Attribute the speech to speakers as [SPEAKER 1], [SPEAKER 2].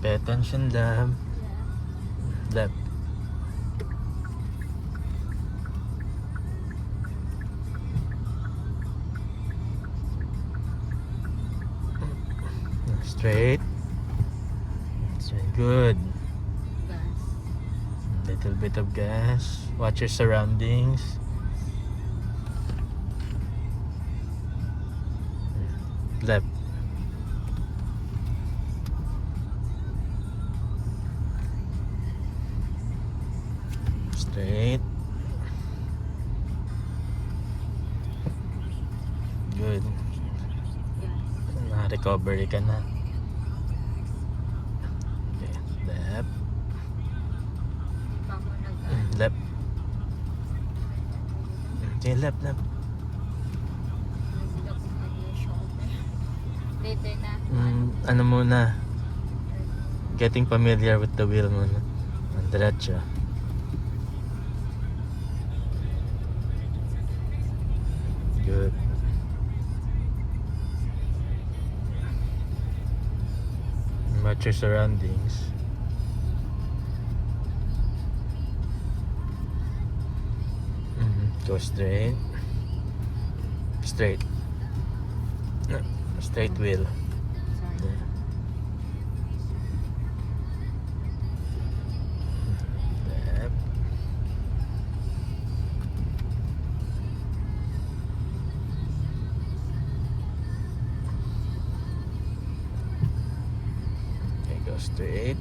[SPEAKER 1] Pay attention, love. Left. Straight. That's very good. Little bit of gas. Watch your surroundings. Left. Straight. Good. Na-recovery ka na. Okay. Left. Left. Okay, left.
[SPEAKER 2] Later na.
[SPEAKER 1] Ano muna? Getting familiar with the wheel muna. Diretso. Good. Watch your surroundings. Go straight. Straight. Straight wheel. Yeah. Left. Okay, go straight.